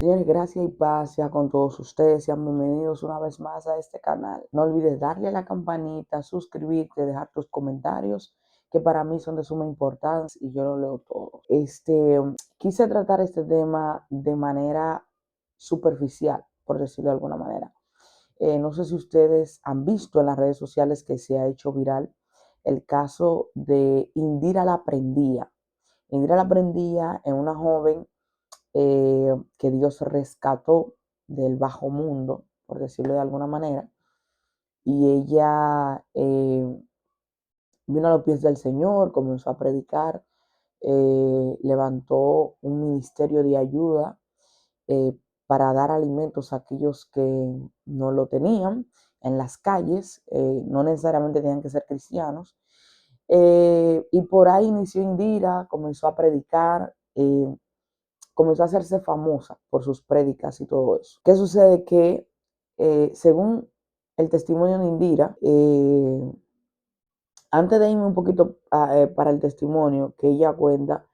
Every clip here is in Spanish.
Señores, gracias y paz sea con todos ustedes. Sean bienvenidos una vez más a este canal. No olvides darle a la campanita, suscribirte, dejar tus comentarios, que para mí son de suma importancia y yo lo leo todo. Quise tratar este tema de manera superficial, por decirlo de alguna manera. No sé si ustedes han visto en las redes sociales que se ha hecho viral el caso de Indira la Prendía. Indira la Prendía es una joven que Dios rescató del bajo mundo, por decirlo de alguna manera, y ella vino a los pies del Señor, comenzó a predicar, levantó un ministerio de ayuda eh, para dar alimentos a aquellos que no lo tenían en las calles, no necesariamente tenían que ser cristianos. Y por ahí inició Indira, comenzó a predicar, comenzó a hacerse famosa por sus prédicas y todo eso. ¿Qué sucede? Que según el testimonio de Indira, antes de irme un poquito para el testimonio que ella cuenta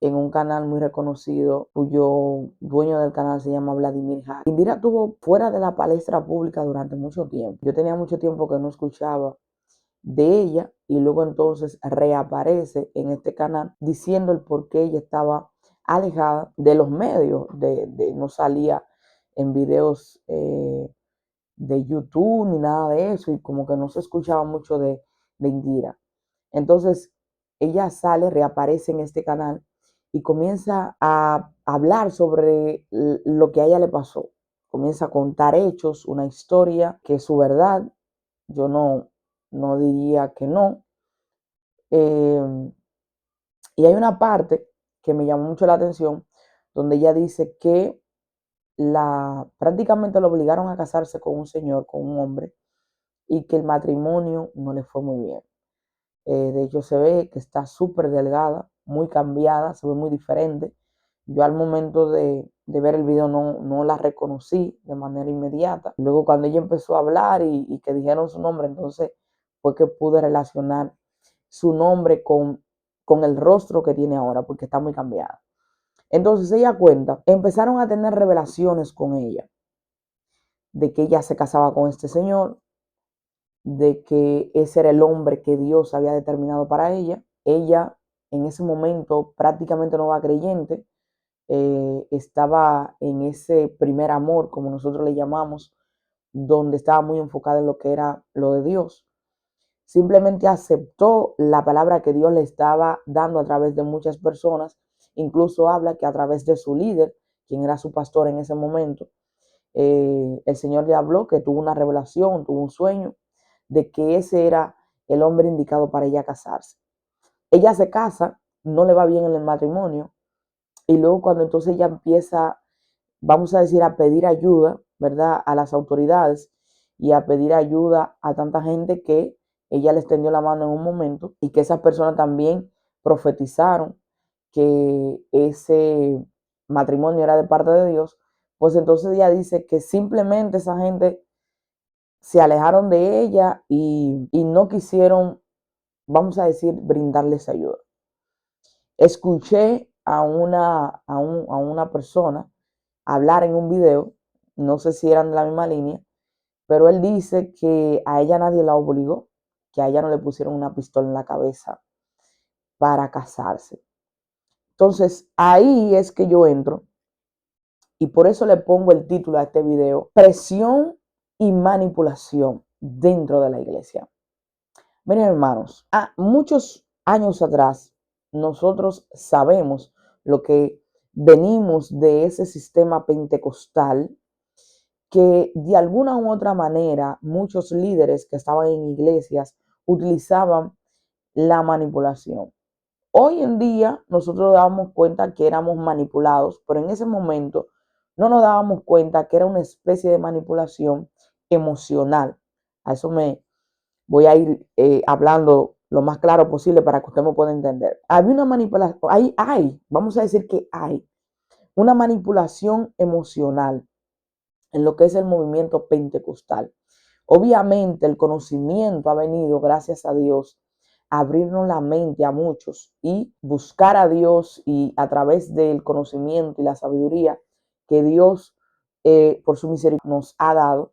en un canal muy reconocido, cuyo dueño del canal se llama Vladimir Jara. Indira estuvo fuera de la palestra pública durante mucho tiempo. Yo tenía mucho tiempo que no escuchaba de ella y luego entonces reaparece en este canal diciendo el por qué ella estaba alejada de los medios, no salía en videos de YouTube ni nada de eso, y como que no se escuchaba mucho de Indira. Entonces ella sale, reaparece en este canal y comienza a hablar sobre lo que a ella le pasó. Comienza a contar hechos, una historia que es su verdad. Yo no diría que no. Eh, y hay una parte que me llamó mucho la atención, donde ella dice que prácticamente lo obligaron a casarse con un señor, con un hombre, y que el matrimonio no le fue muy bien. De hecho, se ve que está súper delgada, muy cambiada, se ve muy diferente. Yo al momento de ver el video no la reconocí de manera inmediata. Luego cuando ella empezó a hablar y que dijeron su nombre, entonces fue que pude relacionar su nombre con el rostro que tiene ahora, porque está muy cambiada. Entonces ella cuenta, empezaron a tener revelaciones con ella, de que ella se casaba con este señor, de que ese era el hombre que Dios había determinado para ella. Ella en ese momento prácticamente no va creyente, estaba en ese primer amor, como nosotros le llamamos, donde estaba muy enfocada en lo que era lo de Dios. Simplemente aceptó la palabra que Dios le estaba dando a través de muchas personas. Incluso habla que a través de su líder, quien era su pastor en ese momento, el Señor le habló, que tuvo una revelación, tuvo un sueño de que ese era el hombre indicado para ella casarse. Ella se casa, no le va bien en el matrimonio, y luego cuando entonces ella empieza, vamos a decir, a pedir ayuda, ¿verdad?, a las autoridades y a pedir ayuda a tanta gente, que ella le extendió la mano en un momento y que esas personas también profetizaron que ese matrimonio era de parte de Dios. Pues entonces ella dice que simplemente esa gente se alejaron de ella y no quisieron, vamos a decir, brindarles ayuda. Escuché a una persona hablar en un video, no sé si eran de la misma línea, pero él dice que a ella nadie la obligó, que a ella no le pusieron una pistola en la cabeza para casarse. Entonces ahí es que yo entro, y por eso le pongo el título a este video: presión y manipulación dentro de la iglesia. Miren, hermanos, muchos años atrás nosotros sabemos lo que venimos de ese sistema pentecostal, que de alguna u otra manera muchos líderes que estaban en iglesias utilizaban la manipulación. Hoy en día nosotros damos cuenta que éramos manipulados, pero en ese momento no nos dábamos cuenta que era una especie de manipulación emocional. A eso me voy a ir hablando lo más claro posible para que usted me pueda entender. Había una manipulación, vamos a decir que hay una manipulación emocional en lo que es el movimiento pentecostal. Obviamente el conocimiento ha venido, gracias a Dios, a abrirnos la mente a muchos y buscar a Dios, y a través del conocimiento y la sabiduría que Dios, por su misericordia, nos ha dado,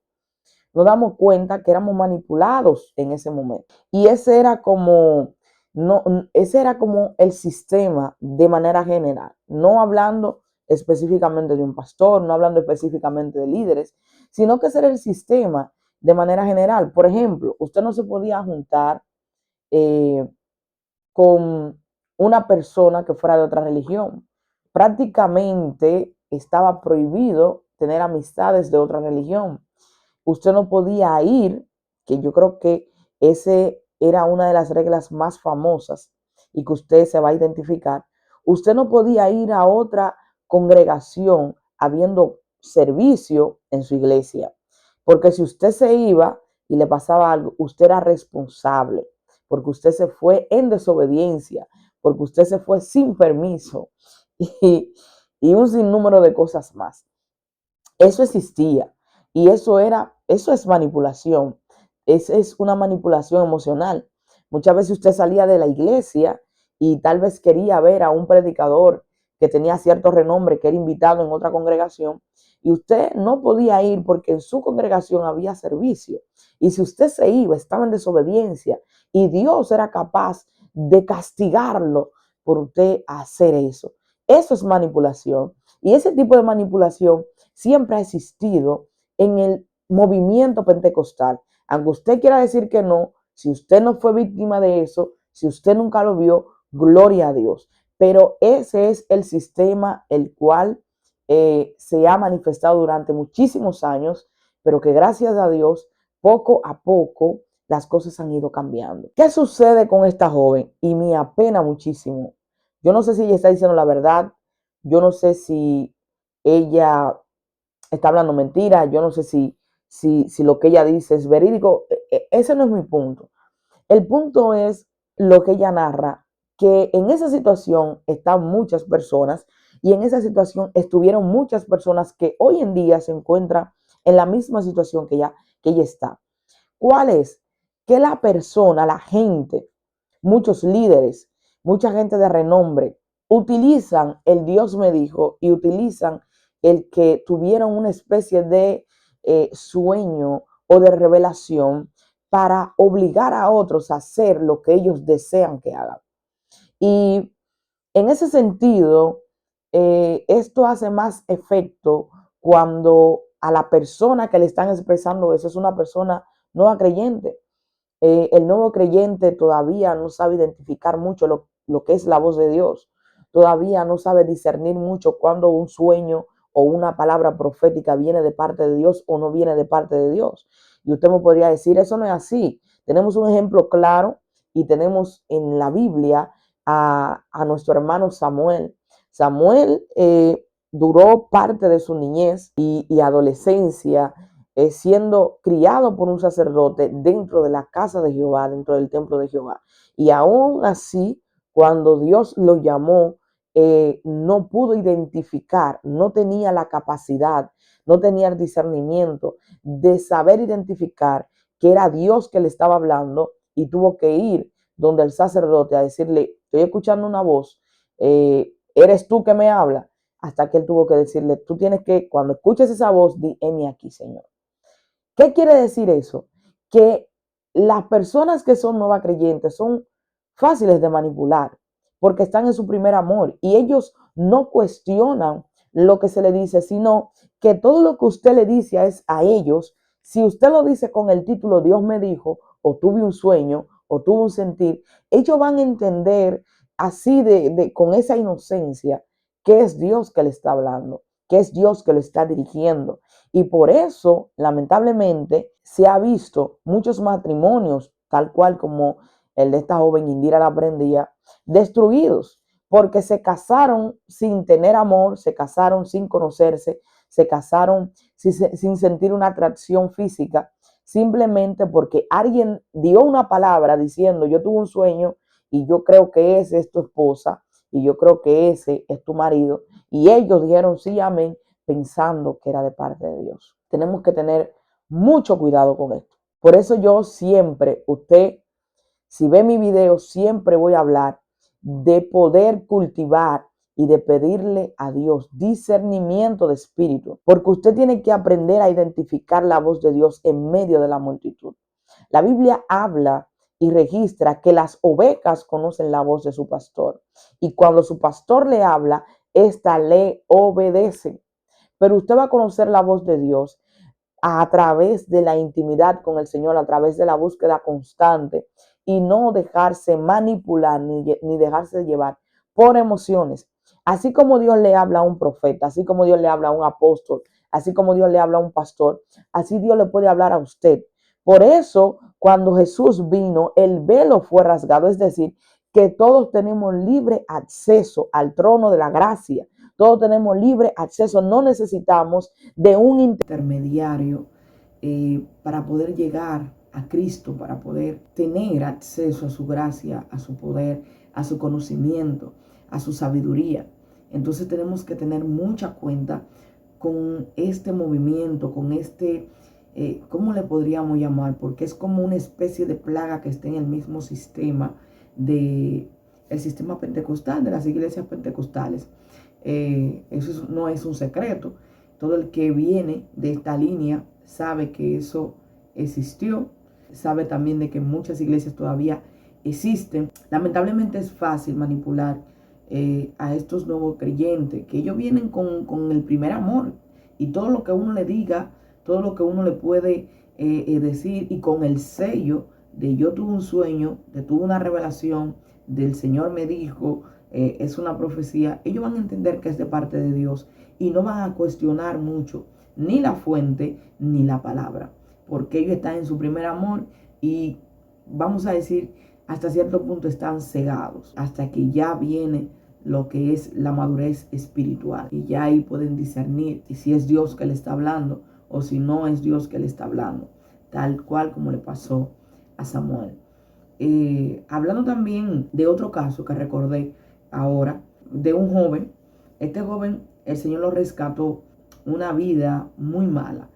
nos damos cuenta que éramos manipulados en ese momento. Y ese era como, no, ese era como el sistema de manera general, no hablando específicamente de un pastor, no hablando específicamente de líderes, sino que ese era el sistema de manera general. Por ejemplo, usted no se podía juntar eh, con una persona que fuera de otra religión. Prácticamente estaba prohibido tener amistades de otra religión. Usted no podía ir, que yo creo que ese era una de las reglas más famosas y que usted se va a identificar. Usted no podía ir a otra congregación habiendo servicio en su iglesia, porque si usted se iba y le pasaba algo, usted era responsable, porque usted se fue en desobediencia, porque usted se fue sin permiso y, y un sinnúmero de cosas más. Eso existía y eso es manipulación. Es una manipulación emocional. Muchas veces usted salía de la iglesia y tal vez quería ver a un predicador que tenía cierto renombre, que era invitado en otra congregación, y usted no podía ir porque en su congregación había servicio. Y si usted se iba, estaba en desobediencia y Dios era capaz de castigarlo por usted hacer eso. Eso es manipulación. Y ese tipo de manipulación siempre ha existido en el movimiento pentecostal. Aunque usted quiera decir que no, si usted no fue víctima de eso, si usted nunca lo vio, gloria a Dios. Pero ese es el sistema el cual se ha manifestado durante muchísimos años, pero que gracias a Dios, poco a poco, las cosas han ido cambiando. ¿Qué sucede con esta joven? Y me apena muchísimo. Yo no sé si ella está diciendo la verdad, yo no sé si ella está hablando mentira, yo no sé si lo que ella dice es verídico. Ese no es mi punto. El punto es lo que ella narra, que en esa situación están muchas personas y en esa situación estuvieron muchas personas que hoy en día se encuentran en la misma situación que ella está. ¿Cuál es? Que la persona, la gente, muchos líderes, mucha gente de renombre, utilizan el Dios me dijo y utilizan el que tuvieron una especie de sueño o de revelación para obligar a otros a hacer lo que ellos desean que hagan. Y en ese sentido, esto hace más efecto cuando a la persona que le están expresando eso es una persona nueva creyente. El nuevo creyente todavía no sabe identificar mucho lo que es la voz de Dios. Todavía no sabe discernir mucho cuando un sueño o una palabra profética viene de parte de Dios o no viene de parte de Dios. Y usted me podría decir, eso no es así. Tenemos un ejemplo claro y tenemos en la Biblia a nuestro hermano Samuel. Samuel duró parte de su niñez y adolescencia siendo criado por un sacerdote dentro de la casa de Jehová, dentro del templo de Jehová. Y aún así, cuando Dios lo llamó, no pudo identificar, no tenía la capacidad, no tenía el discernimiento de saber identificar que era Dios que le estaba hablando y tuvo que ir donde el sacerdote a decirle, estoy escuchando una voz, ¿eres tú que me habla? Hasta que él tuvo que decirle, tú tienes que, cuando escuches esa voz, di, heme aquí, Señor. ¿Qué quiere decir eso? Que las personas que son nuevas creyentes son fáciles de manipular porque están en su primer amor y ellos no cuestionan lo que se le dice, sino que todo lo que usted le dice es a ellos. Si usted lo dice con el título Dios me dijo, o tuve un sueño, o tuve un sentir, ellos van a entender así con esa inocencia que es Dios que le está hablando, que es Dios que lo está dirigiendo. Y por eso, lamentablemente, se ha visto muchos matrimonios, tal cual como el de esta joven Indira la Prendía, destruidos, porque se casaron sin tener amor, se casaron sin conocerse, se casaron sin sentir una atracción física, simplemente porque alguien dio una palabra diciendo, yo tuve un sueño y yo creo que ese es tu esposa y yo creo que ese es tu marido. Y ellos dijeron sí, amén, pensando que era de parte de Dios. Tenemos que tener mucho cuidado con esto. Por eso yo siempre, usted, si ve mi video, siempre voy a hablar de poder cultivar y de pedirle a Dios discernimiento de espíritu, porque usted tiene que aprender a identificar la voz de Dios en medio de la multitud. La Biblia habla y registra que las ovejas conocen la voz de su pastor y cuando su pastor le habla, ésta le obedece. Pero usted va a conocer la voz de Dios a través de la intimidad con el Señor, a través de la búsqueda constante y no dejarse manipular ni dejarse llevar por emociones. Así como Dios le habla a un profeta, así como Dios le habla a un apóstol, así como Dios le habla a un pastor, así Dios le puede hablar a usted. Por eso, cuando Jesús vino, el velo fue rasgado, es decir, que todos tenemos libre acceso al trono de la gracia. Todos tenemos libre acceso, no necesitamos de un intermediario para poder llegar a Cristo, para poder tener acceso a su gracia, a su poder, a su conocimiento, a su sabiduría. Entonces tenemos que tener mucha cuenta con este movimiento, con este, ¿cómo le podríamos llamar? Porque es como una especie de plaga que está en el mismo sistema el sistema pentecostal, de las iglesias pentecostales. Eso no es un secreto. Todo el que viene de esta línea sabe que eso existió, sabe también de que muchas iglesias todavía existen. Lamentablemente es fácil manipular a estos nuevos creyentes, que ellos vienen con el primer amor y todo lo que uno le diga, todo lo que uno le puede decir y con el sello de yo tuve un sueño, de tuve una revelación, del Señor me dijo, es una profecía, ellos van a entender que es de parte de Dios y no van a cuestionar mucho ni la fuente ni la palabra, porque ellos están en su primer amor y vamos a decir, hasta cierto punto están cegados, hasta que ya viene lo que es la madurez espiritual y ya ahí pueden discernir si es Dios que le está hablando o si no es Dios que le está hablando, tal cual como le pasó a Samuel. Hablando también de otro caso que recordé ahora, de un joven. Este joven, el Señor lo rescató, una vida muy mala,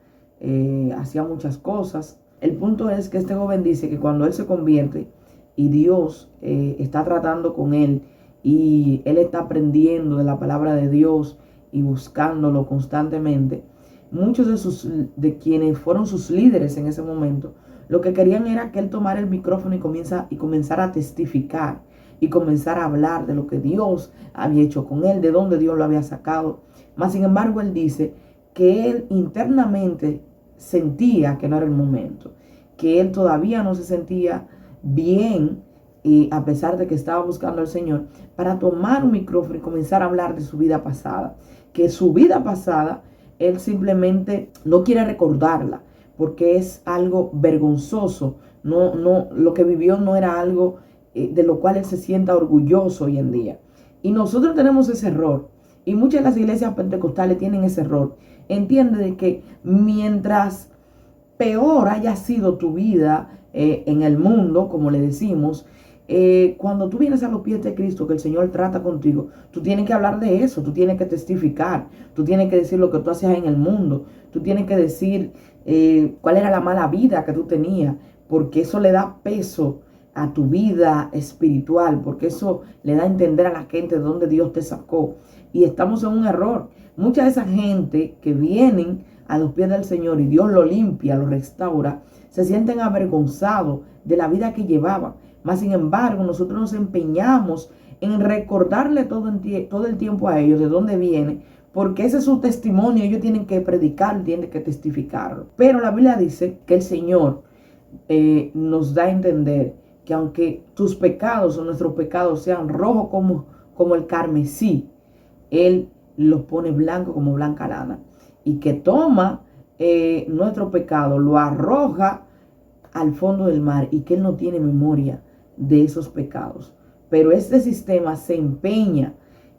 hacía muchas cosas. El punto es que este joven dice que cuando él se convierte y Dios está tratando con él y él está aprendiendo de la palabra de Dios y buscándolo constantemente, muchos de quienes fueron sus líderes en ese momento, lo que querían era que él tomara el micrófono y comenzara a testificar y comenzar a hablar de lo que Dios había hecho con él, de dónde Dios lo había sacado. Mas, sin embargo, él dice que él internamente sentía que no era el momento, que él todavía no se sentía bien, y a pesar de que estaba buscando al Señor, para tomar un micrófono y comenzar a hablar de su vida pasada, que su vida pasada él simplemente no quiere recordarla, porque es algo vergonzoso. Lo que vivió no era algo de lo cual él se sienta orgulloso hoy en día. Y nosotros tenemos ese error. Y muchas de las iglesias pentecostales tienen ese error. Entiende de que mientras peor haya sido tu vida en el mundo, como le decimos, cuando tú vienes a los pies de Cristo, que el Señor trata contigo, tú tienes que hablar de eso, tú tienes que testificar, tú tienes que decir lo que tú hacías en el mundo, tú tienes que decir cuál era la mala vida que tú tenías, porque eso le da peso a tu vida espiritual, porque eso le da a entender a la gente de dónde Dios te sacó. Y estamos en un error. Mucha de esa gente que vienen a los pies del Señor y Dios lo limpia, lo restaura, se sienten avergonzados de la vida que llevaban. Mas, sin embargo, nosotros nos empeñamos en recordarle todo el tiempo a ellos de dónde viene, porque ese es su testimonio, ellos tienen que predicar, tienen que testificarlo. Pero la Biblia dice que el Señor nos da a entender que aunque tus pecados o nuestros pecados sean rojos como el carmesí, Él los pone blanco como blanca lana. Y que toma nuestro pecado, lo arroja al fondo del mar y que Él no tiene memoria de esos pecados. Pero este sistema se empeña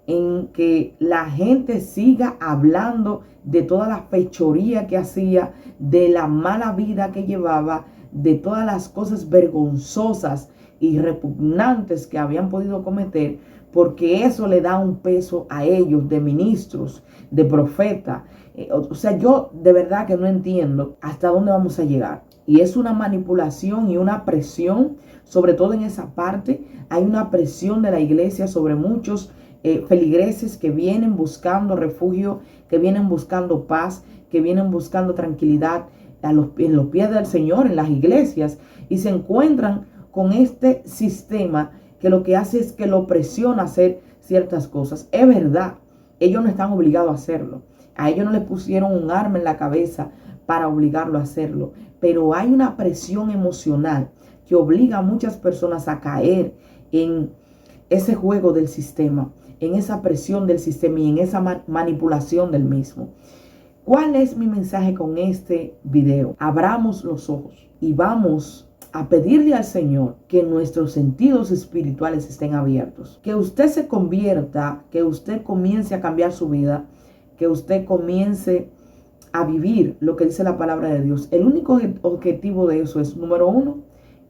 en que la gente siga hablando de toda la fechoría que hacía, de la mala vida que llevaba, de todas las cosas vergonzosas y repugnantes que habían podido cometer, porque eso le da un peso a ellos de ministros, de profetas. O sea, yo de verdad que no entiendo hasta dónde vamos a llegar. Y es una manipulación y una presión, sobre todo en esa parte. Hay una presión de la iglesia sobre muchos feligreses que vienen buscando refugio, que vienen buscando paz, que vienen buscando tranquilidad en los pies del Señor, en las iglesias, y se encuentran con este sistema que lo que hace es que lo presiona a hacer ciertas cosas. Es verdad, ellos no están obligados a hacerlo. A ellos no les pusieron un arma en la cabeza para obligarlo a hacerlo. Pero hay una presión emocional que obliga a muchas personas a caer en ese juego del sistema, en esa presión del sistema y en esa manipulación del mismo. ¿Cuál es mi mensaje con este video? Abramos los ojos y vamos a pedirle al Señor que nuestros sentidos espirituales estén abiertos. Que usted se convierta, que usted comience a cambiar su vida, que usted comience a vivir lo que dice la palabra de Dios. El único objetivo de eso es, número 1,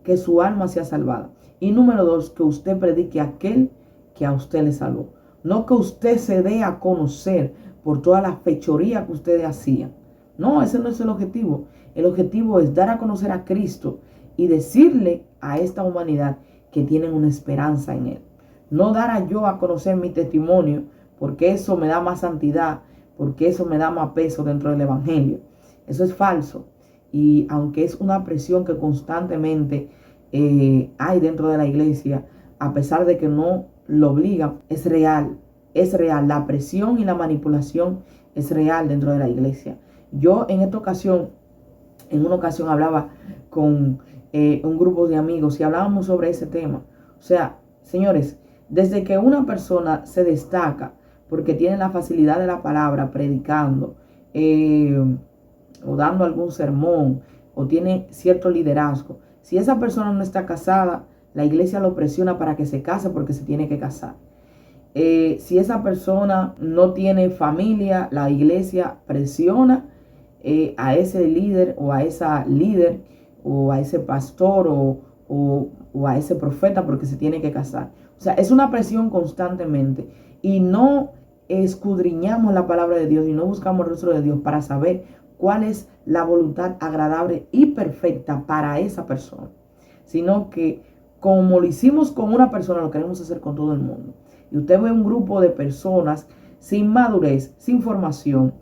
que su alma sea salvada. Y número 2, que usted predique a aquel que a usted le salvó. No que usted se dé a conocer por toda la fechoría que ustedes hacían. No, ese no es el objetivo. El objetivo es dar a conocer a Cristo y decirle a esta humanidad que tienen una esperanza en Él. No dar a yo a conocer mi testimonio, porque eso me da más santidad, porque eso me da más peso dentro del Evangelio. Eso es falso. Y aunque es una presión que constantemente hay dentro de la iglesia, a pesar de que no lo obligan, es real. Es real. La presión y la manipulación es real dentro de la iglesia. Yo en una ocasión hablaba con un grupo de amigos y hablábamos sobre ese tema. O sea, señores, desde que una persona se destaca porque tiene la facilidad de la palabra, predicando, o dando algún sermón, o tiene cierto liderazgo, si esa persona no está casada, la iglesia lo presiona para que se case porque se tiene que casar. Si esa persona no tiene familia, la iglesia presiona a ese líder o a esa líder o a ese pastor o a ese profeta porque se tiene que casar. O sea, es una presión constantemente y no escudriñamos la palabra de Dios y no buscamos el rostro de Dios para saber cuál es la voluntad agradable y perfecta para esa persona, sino que como lo hicimos con una persona, lo queremos hacer con todo el mundo. Y usted ve un grupo de personas sin madurez, sin formación,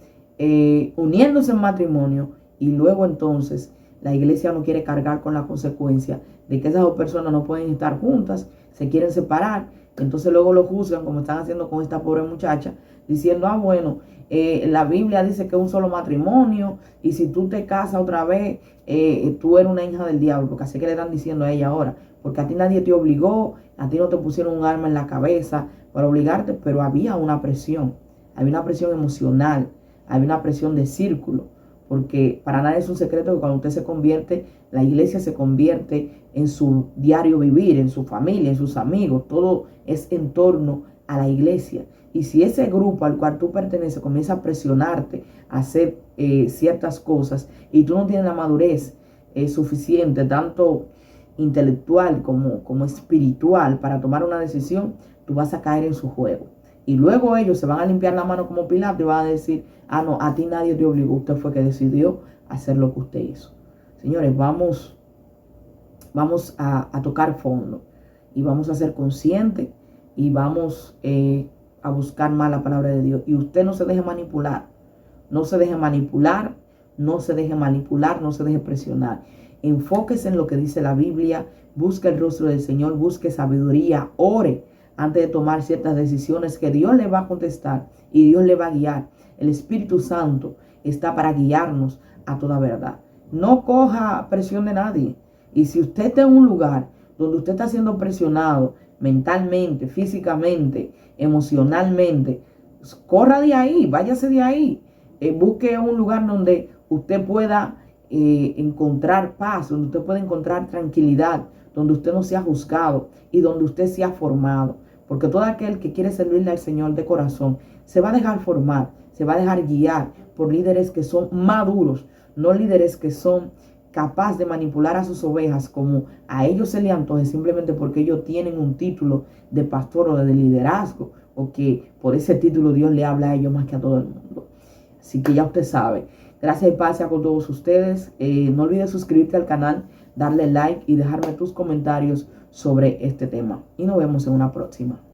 uniéndose en matrimonio, y luego entonces la iglesia no quiere cargar con la consecuencia de que esas dos personas no pueden estar juntas, se quieren separar. Entonces luego lo juzgan, como están haciendo con esta pobre muchacha, diciendo, bueno, la Biblia dice que es un solo matrimonio, y si tú te casas otra vez, tú eres una hija del diablo, porque así que le están diciendo a ella ahora, porque a ti nadie te obligó, a ti no te pusieron un arma en la cabeza para obligarte, pero había una presión emocional, había una presión de círculo, porque para nadie es un secreto que cuando usted se convierte, la iglesia se convierte en su diario vivir, en su familia, en sus amigos, todo es en torno a la iglesia. Y si ese grupo al cual tú perteneces comienza a presionarte a hacer ciertas cosas y tú no tienes la madurez suficiente, tanto intelectual como espiritual, para tomar una decisión, tú vas a caer en su juego. Y luego ellos se van a limpiar la mano como Pilato y van a decir, no, a ti nadie te obligó, usted fue que decidió hacer lo que usted hizo. Señores, vamos a tocar fondo y vamos a ser conscientes y vamos a buscar más la palabra de Dios. Y usted no se deje manipular, no se deje manipular, no se deje manipular, no se deje presionar. Enfóquese en lo que dice la Biblia, busque el rostro del Señor, busque sabiduría, ore antes de tomar ciertas decisiones que Dios le va a contestar y Dios le va a guiar. El Espíritu Santo está para guiarnos a toda verdad. No coja presión de nadie. Y si usted está en un lugar donde usted está siendo presionado mentalmente, físicamente, emocionalmente, corra de ahí, váyase de ahí. Busque un lugar donde usted pueda encontrar paz, donde usted pueda encontrar tranquilidad, donde usted no sea juzgado y donde usted sea formado. Porque todo aquel que quiere servirle al Señor de corazón se va a dejar formar, se va a dejar guiar por líderes que son maduros, no líderes que son capaces de manipular a sus ovejas como a ellos se les antoje, simplemente porque ellos tienen un título de pastor o de liderazgo, o que por ese título Dios le habla a ellos más que a todo el mundo. Así que ya usted sabe. Gracias y paz sea con todos ustedes. No olvides suscribirte al canal, darle like y dejarme tus comentarios sobre este tema. Y nos vemos en una próxima.